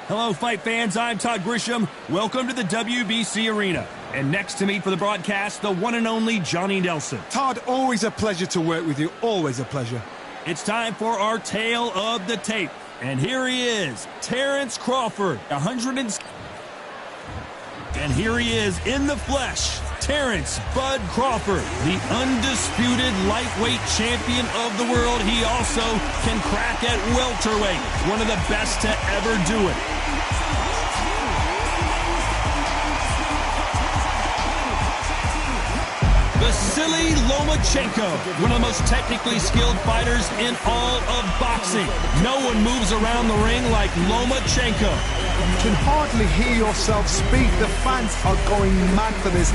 Hello, fight fans. I'm Todd Grisham. Welcome to the WBC Arena. And next to me for the broadcast, the one and only Johnny Nelson. Todd, always a pleasure to work with you. Always a pleasure. It's time for our tale of the tape. And here he is, Terrence Crawford, And here he is in the flesh, Terrence Bud Crawford, the undisputed lightweight champion of the world. He also can crack at welterweight, one of the best to ever do it. Vasily Lomachenko, one of the most technically skilled fighters in all of boxing. No one moves around the ring like Lomachenko. You can hardly hear yourself speak. The fans are going mad for this.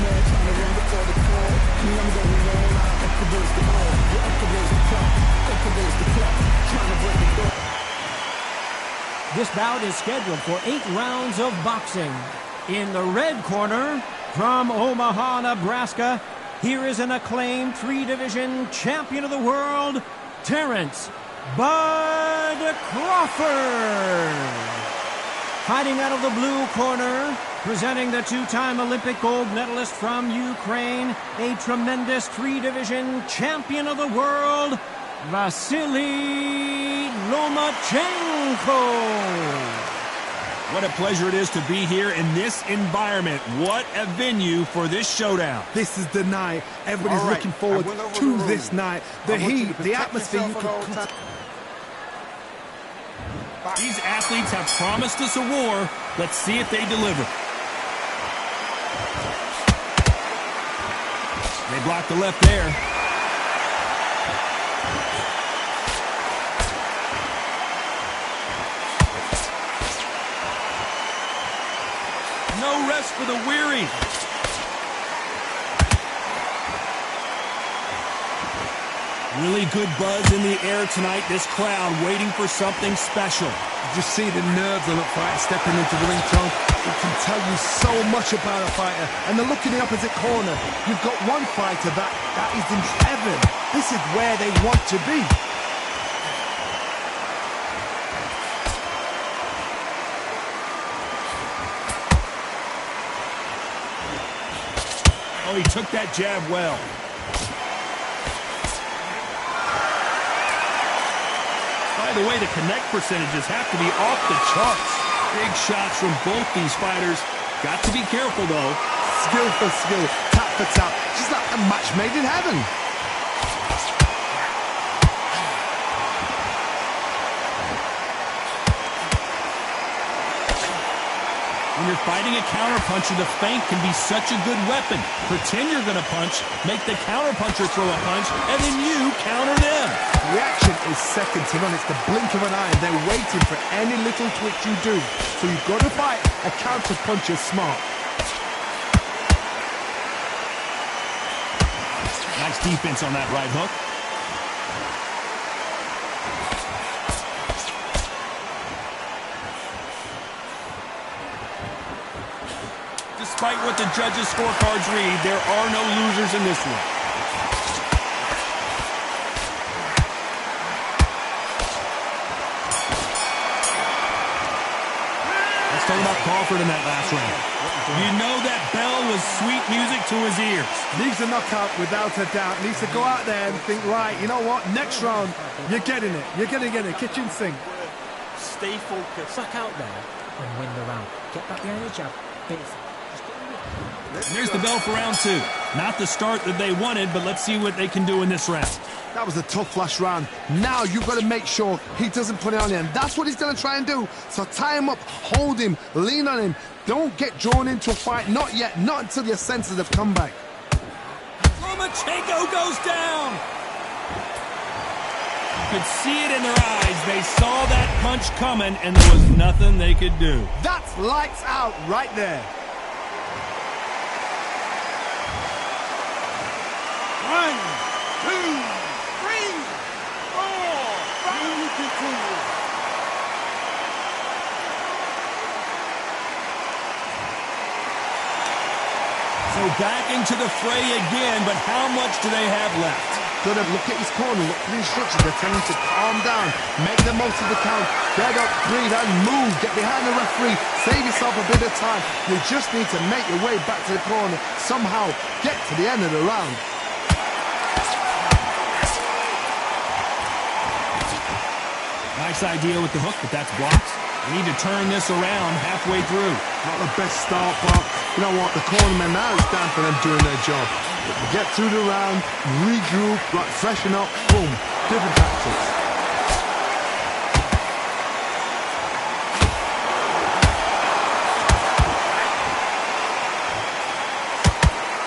This bout is scheduled for 8 rounds of boxing. In the red corner, from Omaha, Nebraska, here is an acclaimed 3-division champion of the world, Terrence Bud Crawford. Fighting out of the blue corner, presenting the 2-time Olympic gold medalist from Ukraine, a tremendous 3-division champion of the world, Vasily Lomachenko. What a pleasure it is to be here in this environment. What a venue for this showdown. This is the night. Everybody's looking forward to this night. The heat, the atmosphere. These athletes have promised us a war. Let's see if they deliver. They blocked the left there. No rest for the weary. Really good buzz in the air tonight. This crowd waiting for something special. You just see the nerves of the fight stepping into the ring, Tom. It can tell you so much about a fighter. And then look in the opposite corner. You've got one fighter that is in heaven. This is where they want to be. Oh, he took that jab well. By the way, the connect percentages have to be off the charts. Big shots from both these fighters. Got to be careful, though. Skill for skill, tap for tap. Just like a match made in heaven. When you're fighting a counterpuncher, the feint can be such a good weapon. Pretend you're going to punch, make the counterpuncher throw a punch, and then you counter them. Reaction is second to none. It's the blink of an eye, and they're waiting for any little twitch you do. So you've got to fight a counterpuncher smart. Nice defense on that right hook. Despite what the judges' scorecards read, there are no losers in this one. Let's talk about Crawford in that last round. You know that bell was sweet music to his ears. Needs a knockout without a doubt. Needs to go out there and think, right, you know what, next round, you're getting it. You're going to get it. Kitchen sink. Stay focused. Suck out there and win the round. Get back behind your jab. There's the bell for round 2. Not the start that they wanted, but let's see what they can do in this round. That was a tough last round. Now you've got to make sure he doesn't put it on you, and that's what he's going to try and do. So tie him up, hold him, lean on him. Don't get drawn into a fight. Not yet. Not until your senses have come back. Lomachenko goes down. You could see it in their eyes. They saw that punch coming, and there was nothing they could do. That's lights out right there. 1, 2, 3, 4. Round continue. So back into the fray again, but how much do they have left? Got to look at his corner, look for the instructions. They're telling him to calm down, make the most of the count, get up, breathe, and move. Get behind the referee, save yourself a bit of time. You just need to make your way back to the corner, somehow get to the end of the round. Nice idea with the hook, but that's blocked. We need to turn this around halfway through. Not the best start, but you know what? The cornermen, now it's down for them doing their job. Get through the round, regroup, right, freshen up, boom, different tactics.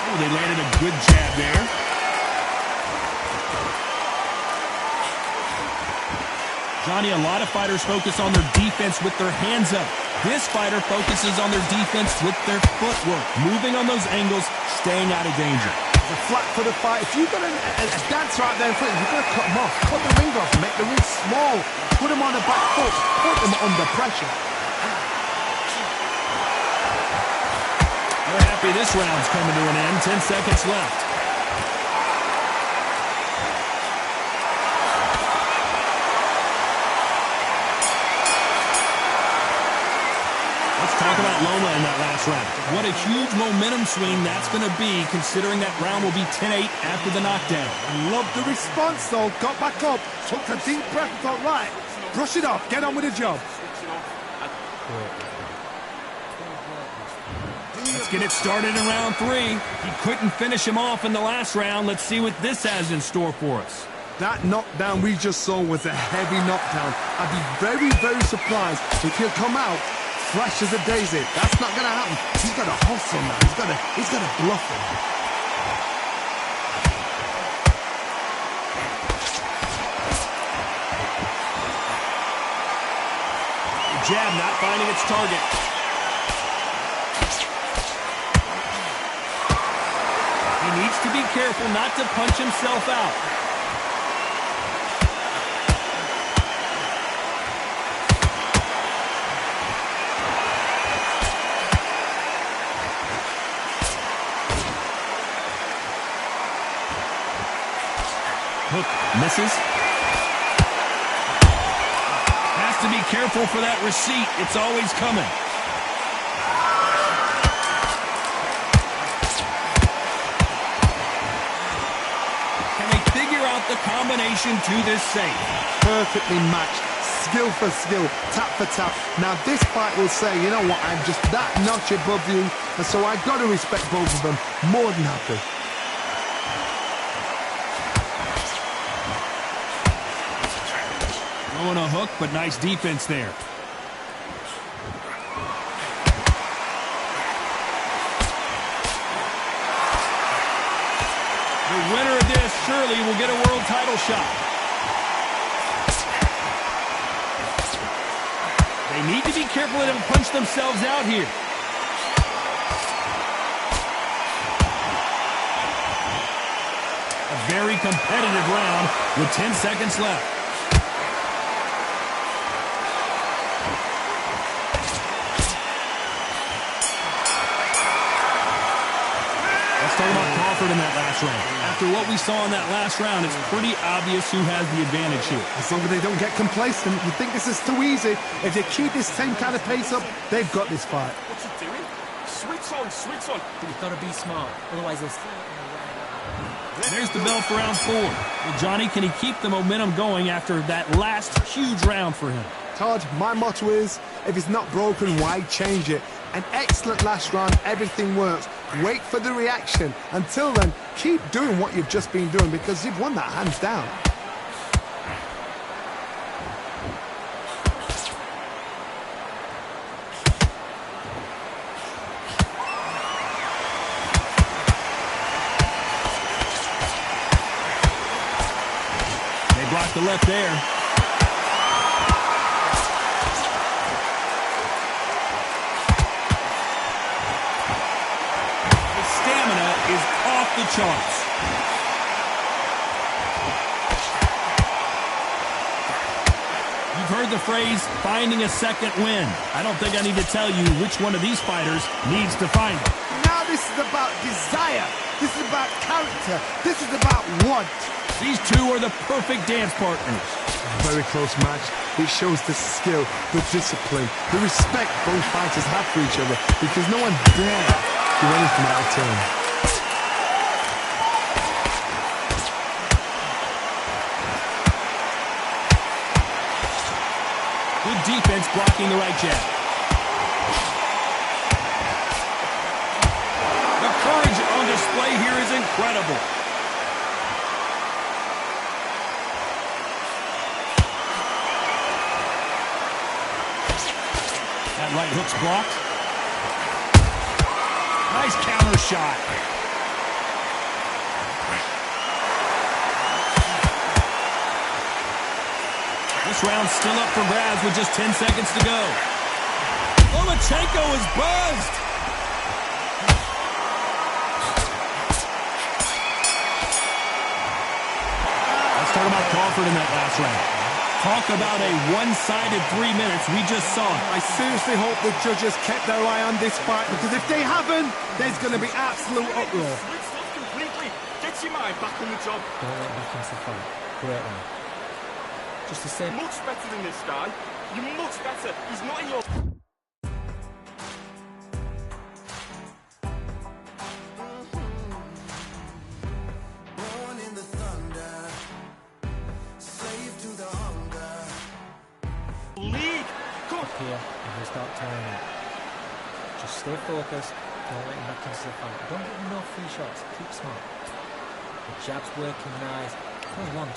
Oh, they landed a good jab there. Johnny, a lot of fighters focus on their defense with their hands up. This fighter focuses on their defense with their footwork, moving on those angles, staying out of danger. It's a flat for the fight. If you've got a dancer out there in front, you've got to cut him off. Cut the ring off, make the ring small. Put him on the back foot, put him under pressure. We're happy this round's coming to an end. 10 seconds left. Talk about Loma in that last round. What a huge momentum swing that's going to be, considering that round will be 10-8 after the knockdown. I love the response, though. Got back up, took a deep breath, thought, right, brush it off, get on with the job. Let's get it started in round 3. He couldn't finish him off in the last round. Let's see what this has in store for us. That knockdown we just saw was a heavy knockdown. I'd be very, very surprised if he'll come out fresh as a daisy. That's not going to happen. He's got to hustle now. He's got to bluff him. The jab not finding its target. He needs to be careful not to punch himself out. Hook misses. Has to be careful for that receipt. It's always coming. Can they figure out the combination to this safe? Perfectly matched. Skill for skill. Tap for tap. Now this fight will say, you know what, I'm just that notch above you. And so I've got to respect both of them. More than happy. Throwing a hook, but nice defense there. The winner of this surely will get a world title shot. They need to be careful they don't punch themselves out here. A very competitive round with 10 seconds left. Let's talk about Crawford in that last round. After what we saw in that last round, it's pretty obvious who has the advantage here. As long as they don't get complacent, you think this is too easy. If they keep this same kind of pace up, they've got this fight. What's he doing? Switch on, switch on. You've got to be smart, otherwise they'll... There's the bell for round 4. Well, Johnny, can he keep the momentum going after that last huge round for him? Todd, my motto is, if it's not broken, why change it? An excellent last round, everything works. Wait for the reaction. Until then, keep doing what you've just been doing because you've won that hands down. They blocked the left there. Is off the charts. You've heard the phrase, finding a second win. I don't think I need to tell you which one of these fighters needs to find it. Now this is about desire. This is about character. This is about want. These two are the perfect dance partners. Very close match. It shows the skill, the discipline, the respect both fighters have for each other, because no one dare do anything out of turn. Good defense blocking the right jab. The courage on display here is incredible. That right hook's blocked. Nice counter shot. This round's still up for grabs with just 10 seconds to go. Lomachenko is buzzed. Let's talk about Crawford in that last round. Talk about a one-sided 3 minutes. We just saw it. I seriously hope the judges kept their eye on this fight, because if they haven't, there's going to be absolute uproar. Switched off completely. Get your mind back on the job. Don't let him back into the fight. Great round. Just the same. Much better than this guy. You're much better. He's not in your... league. Come on. Here, and he'll start tearing it. Just stay focused. Don't let him back into the fight. Don't give him no free shots. Keep smart. The jab's working nice. Go on.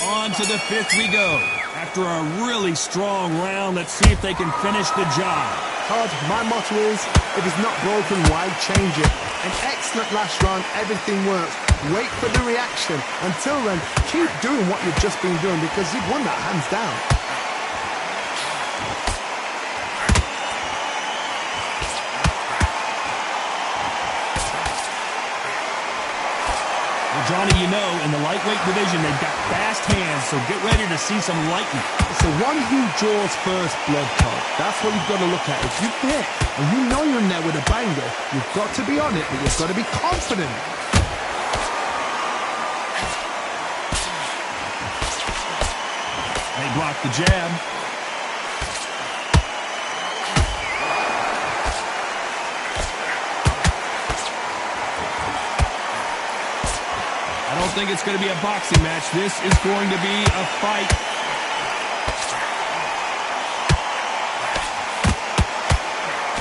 On to the fifth we go. After a really strong round, let's see if they can finish the job. Todd, my motto is, if it's not broken, why change it? An excellent last round, everything works. Wait for the reaction. Until then, keep doing what you've just been doing, because you've won that hands down. Well, Johnny, you know, in the lightweight division, they've got fast hands, so get ready to see some lightning. It's the one who draws first blood, Todd. That's what you've got to look at. If you hit, and you know you're in there with a banger, you've got to be on it, but you've got to be confident. They block the jab. I don't think it's going to be a boxing match. This is going to be a fight.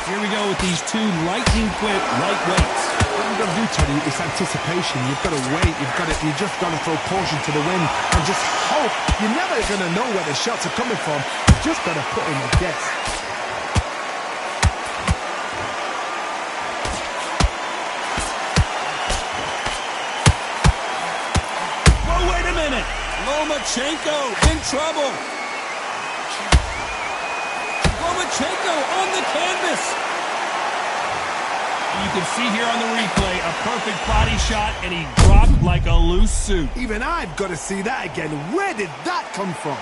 Here we go with these two lightning-quick lightweights. What you've got to do, Teddy, is anticipation. You've got to wait. You just got to throw caution to the wind and just hope. You're never going to know where the shots are coming from. You've just got to put in a guess. Oh, wait a minute. Lomachenko in trouble. Lomachenko on the canvas. You can see here on the replay a perfect body shot, and he dropped like a loose suit. Even I've got to see that again. Where did that come from? 1,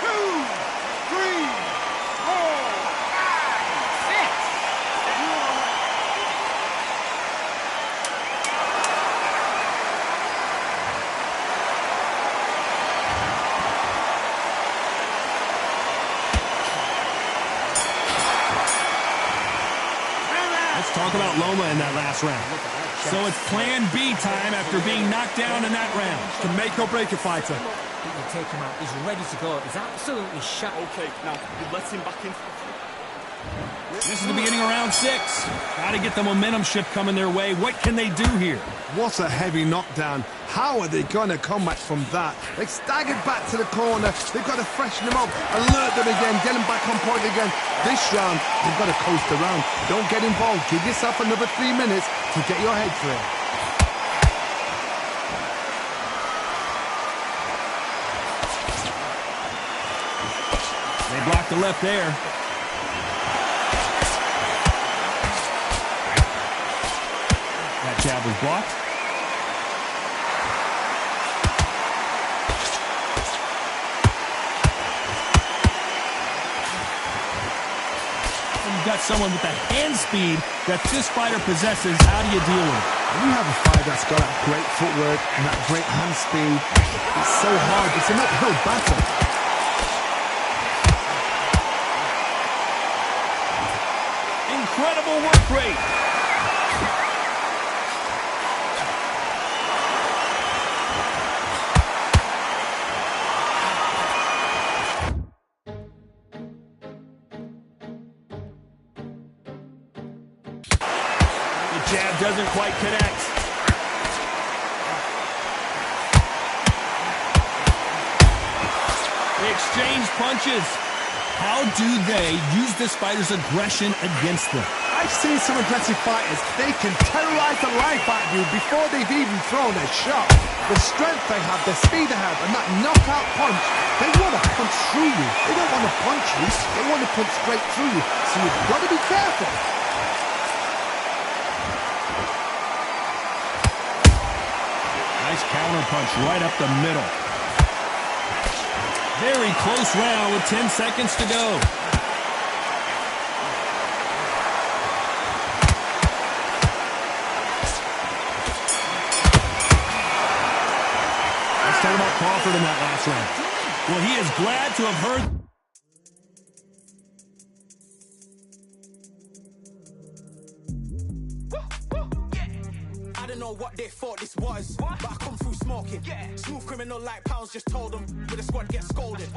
2, 3, 4, 5, 6. Talk about Loma in that last round. So it's plan B time after being knocked down in that round. To make or break a fighter. You take him out. He's ready to go. He's absolutely shot. Okay, now you let him back into the fight. This is the beginning of round 6. Got to get the momentum shift coming their way. What can they do here? What a heavy knockdown. How are they going to come back from that? They staggered back to the corner. They've got to freshen them up, alert them again, get them back on point again. This round, they've got to coast around. Don't get involved. Give yourself another 3 minutes to get your head clear. They blocked the left there. That jab was blocked. you've got someone with the hand speed that this fighter possesses, how do you deal with it? When you have a fighter that's got that great footwork and that great hand speed, it's so hard. It's an uphill battle. Incredible work rate. The jab doesn't quite connect. They exchange punches. How do they use this fighter's aggression against them? I've seen some aggressive fighters. They can terrorize the life out of you before they've even thrown a shot. The strength they have, the speed they have, and that knockout punch, they want to punch through you. They don't want to punch you. They want to punch straight through you. So you've got to be careful. Nice counter punch right up the middle. Very close round with 10 seconds to go. Let's talk about Crawford in that last round. Well, he is glad to have heard... I don't know what they thought this was, but I come through smoking. Smooth criminal like pounds, just told them with the squad get scolded.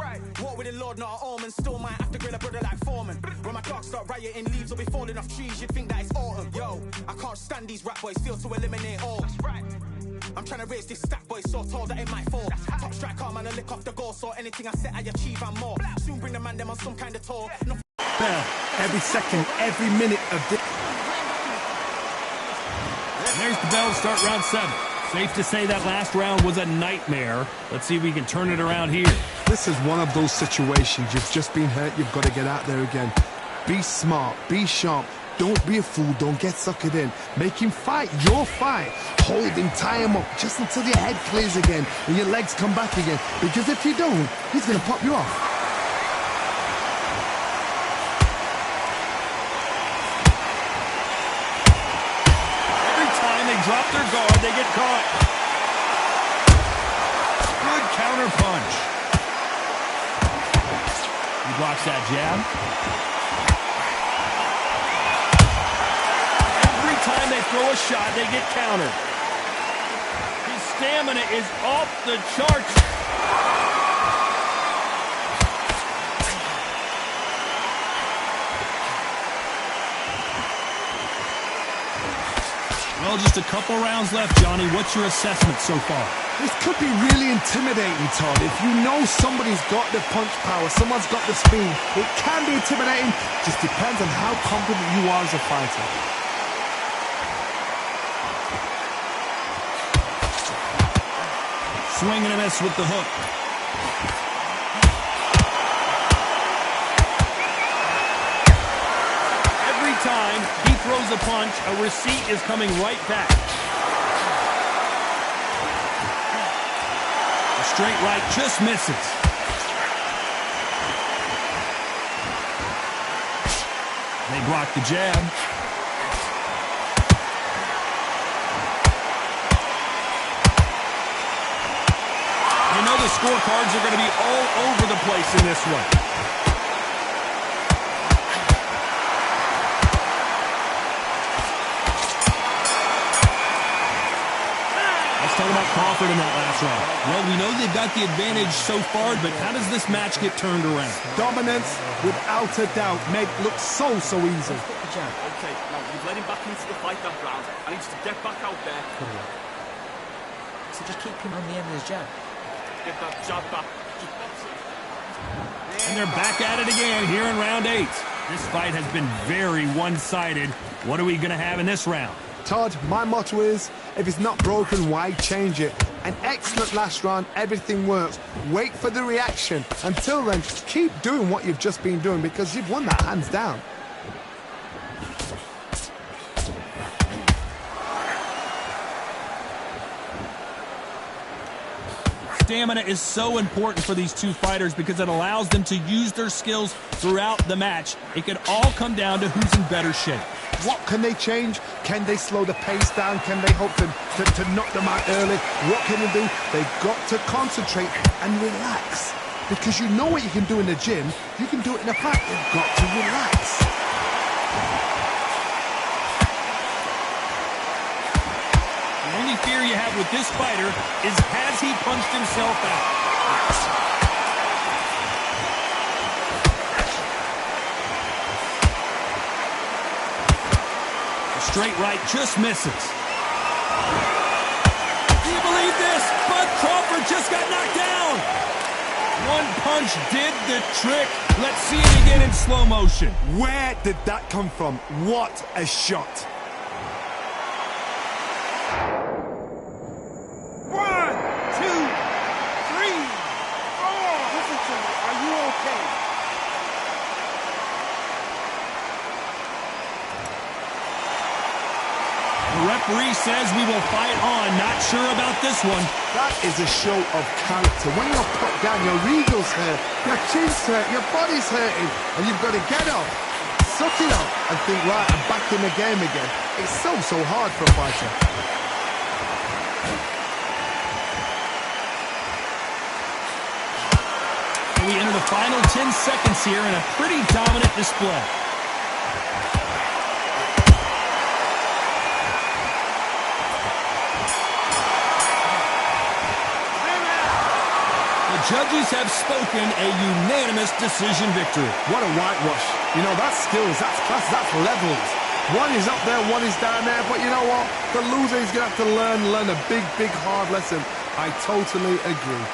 Walk with the Lord, not an omen. Still might have to grill a brother like Foreman. When my dogs start rioting, leaves will be falling off trees. You'd think that it's autumn. Yo, I can't stand these rap boys, feel to eliminate all. I'm trying to raise this stack, boy, so tall that it might fall. Top striker, man, I lick off the goal, so anything I set, I achieve and more. Soon bring the man them on some kind of tour. No Every second, every minute of this. There's the bell to start round 7. Safe to say that last round was a nightmare. Let's see if we can turn it around here. This is one of those situations. You've just been hurt. You've got to get out there again. Be smart. Be sharp. Don't be a fool. Don't get suckered in. Make him fight your fight. Hold him, tie him up just until your head clears again and your legs come back again. Because if you don't, he's going to pop you off. Drop their guard, they get caught. Good counter punch. He blocks that jab. Every time they throw a shot, they get countered. His stamina is off the charts. Well, just a couple rounds left, Johnny. What's your assessment so far? This could be really intimidating, Todd. If you know somebody's got the punch power, someone's got the speed, it can be intimidating. Just depends on how confident you are as a fighter. Swing and a miss with the hook. Every time he throws a punch, a receipt is coming right back. A straight right just misses. They block the jab. You know the scorecards are going to be all over the place in this one. Talk about Crawford in that last round. Well, we know they've got the advantage so far, but how does this match get turned around? Dominance, without a doubt, made look so easy. Okay, now you've led him back into the fight that round. I need you to get back out there. So just keep him on the end of his jab. Get that jab back. And they're back at it again here in round 8. This fight has been very one-sided. What are we going to have in this round? Todd, my motto is, if it's not broken, why change it? An excellent last round, everything works. Wait for the reaction. Until then, keep doing what you've just been doing because you've won that hands down. Stamina is so important for these two fighters because it allows them to use their skills throughout the match. It can all come down to who's in better shape. What can they change? Can they slow the pace down? Can they hope to knock them out early? What can they do? They've got to concentrate and relax. Because you know what you can do in the gym, you can do it in a fight. You've got to relax. The only fear you have with this fighter is, has he punched himself out? The straight right just misses. Do you believe this? Bud Crawford just got knocked down. One punch did the trick. Let's see it again in slow motion. Where did that come from? What a shot. 1, 2, 3, 4. Listen to me. Are you okay? The referee says we will fight on. Not sure about this one. That is a show of character. When you're put down, your eagle's hurt, your chin's hurt, your body's hurting, and you've got to get up, suck it up, and think, right, I'm back in the game again. It's so hard for a fighter. We enter the final 10 seconds here in a pretty dominant display. The judges have spoken, a unanimous decision victory. What a whitewash. You know, that's skills, that's class, that's levels. One is up there, one is down there, but you know what? The loser is going to have to learn a big, hard lesson. I totally agree.